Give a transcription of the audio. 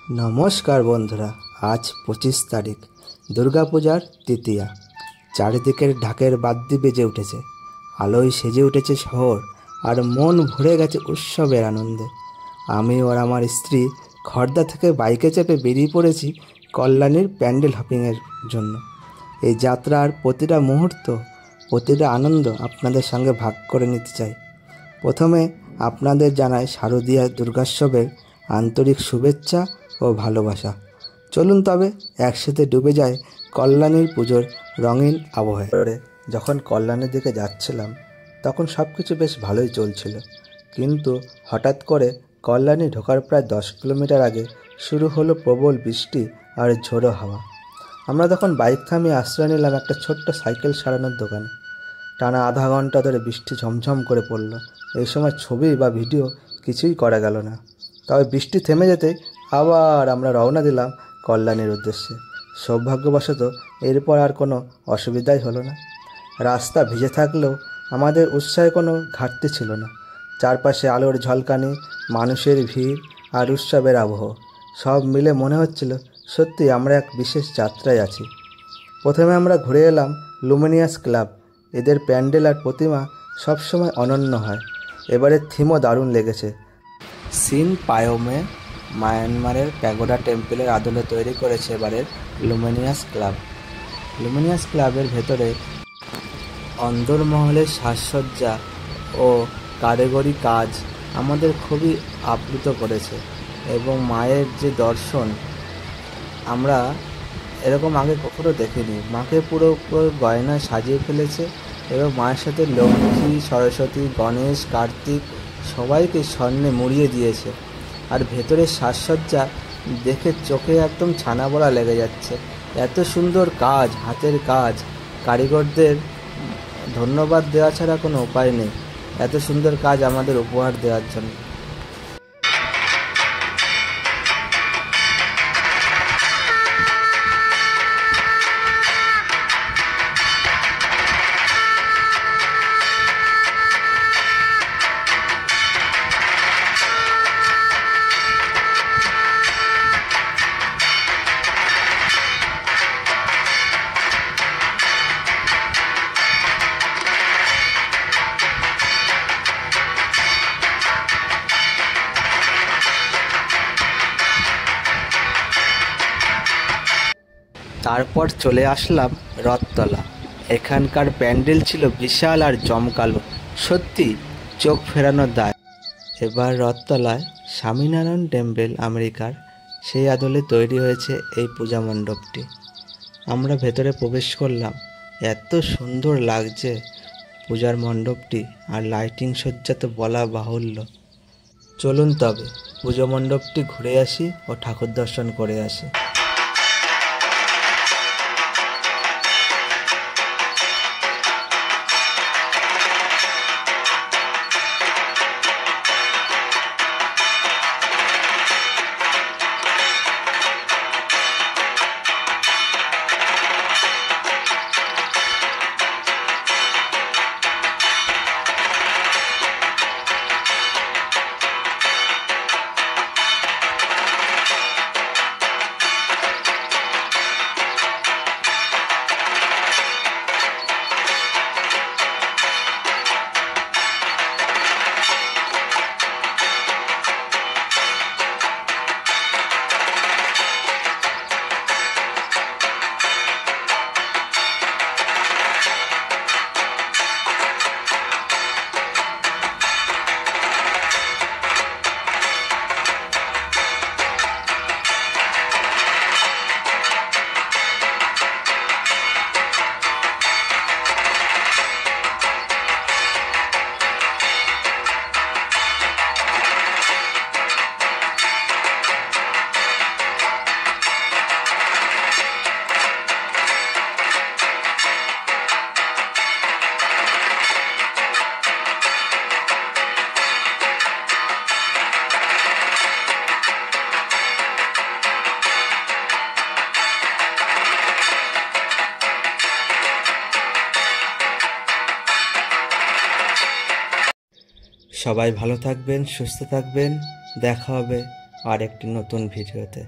নমস্কার বন্ধুরা, আজ 25 তারিখ, দুর্গাপূজার তৃতীয়া। চারিদিকের ঢাকের বাদ্যি বেজে উঠেছে, আলোয় সেজে উঠেছে শহর, আর মন ভরে গেছে উৎসবের আনন্দে। আমি আর আমার স্ত্রী খড়দা থেকে বাইকে চেপে বেরিয়ে পড়েছি কল্যাণীর প্যান্ডেল হপিংয়ের জন্য। এই যাত্রার প্রতিটা মুহূর্ত, প্রতিটা আনন্দ আপনাদের সঙ্গে ভাগ করে নিতে চাই। প্রথমে আপনাদের জানাই শারদীয়া দুর্গোৎসবের আন্তরিক শুভেচ্ছা ও ভালোবাসা। চলুন তবে একসাথে ডুবে যায় কল্যাণীর পুজোর রঙিন আবহে। যখন কল্যাণীর দিকে যাচ্ছিলাম তখন সব কিছু বেশ ভালোই চলছিল, কিন্তু হঠাৎ করে কল্যাণী ঢোকার প্রায় 10 কিলোমিটার আগে শুরু হলো প্রবল বৃষ্টি আর ঝোড়ো হাওয়া। আমরা তখন বাইক থামিয়ে আশ্রয় নিলাম একটা ছোট্ট সাইকেল সারানোর দোকানে। টানা আধা ঘন্টা ধরে বৃষ্টি ঝমঝম করে পড়ল। এই সময় ছবি বা ভিডিও কিছুই করা গেল না। তবে বৃষ্টি থেমে যেতেই আবার আমরা রওনা দিলাম কল্যাণীর উদ্দেশ্যে। সৌভাগ্যবশত এরপর আর কোনো অসুবিধাই হলো না। রাস্তা ভিজে থাকলেও আমাদের উৎসাহে কোনো ঘাটতি ছিল না। চারপাশে আলোর ঝলকানি, মানুষের ভিড় আর উৎসবের আবহ, সব মিলে মনে হচ্ছিল সত্যি আমরা এক বিশেষ যাত্রায় আছি। প্রথমে আমরা ঘুরে এলাম লুমিনিয়াস ক্লাব। এদের প্যান্ডেল আর প্রতিমা সবসময় অনন্য হয়। এবারের থিমও দারুণ লেগেছে। সিন পায়োমে মায়ানমারের প্যাগোডা টেম্পলের আদলে তৈরি করেছে এবারের লুমিনিয়াস ক্লাব। লুমিনিয়াস ক্লাবের ভেতরে অন্দরমহলের সাজসজ্জা ও কারিগরি কাজ আমাদের খুবই আপ্লুত করেছে, এবং মায়ের যে দর্শন আমরা এরকম আগে কখনো দেখিনি। মাকে পুরো গয়নায় সাজিয়ে ফেলেছে, এবং মায়ের সাথে লক্ষ্মী, সরস্বতী, গণেশ, কার্তিক সবাইকে স্বর্ণে মুড়িয়ে দিয়েছে। আর ভেতরের সাজসজ্জা দেখে চোখে একদম ছানা বড়া লেগে যাচ্ছে। এত সুন্দর কাজ, হাতের কাজ, কারিগরদের ধন্যবাদ দেওয়া ছাড়া কোনো উপায় নেই এত সুন্দর কাজ আমাদের উপহার দেওয়ার জন্য। তারপর চলে আসলাম রথতলা। এখানকার প্যান্ডেল ছিল বিশাল আর জমকালো, সত্যি চোখ ফেরানোর দায়। এবার রথতলায় স্বামীনারায়ণ টেম্পল আমেরিকার, সেই আদলে তৈরি হয়েছে এই পূজা মণ্ডপটি। আমরা ভেতরে প্রবেশ করলাম, এত সুন্দর লাগছে পূজার মণ্ডপটি, আর লাইটিং সজ্জা তো বলা বাহুল্য। চলুন তবে পুজো মণ্ডপটি ঘুরে আসি ও ঠাকুর দর্শন করে আসি। সবাই ভালো থাকবেন, সুস্থ থাকবেন। দেখা হবে আর একটি নতুন ভিডিওতে।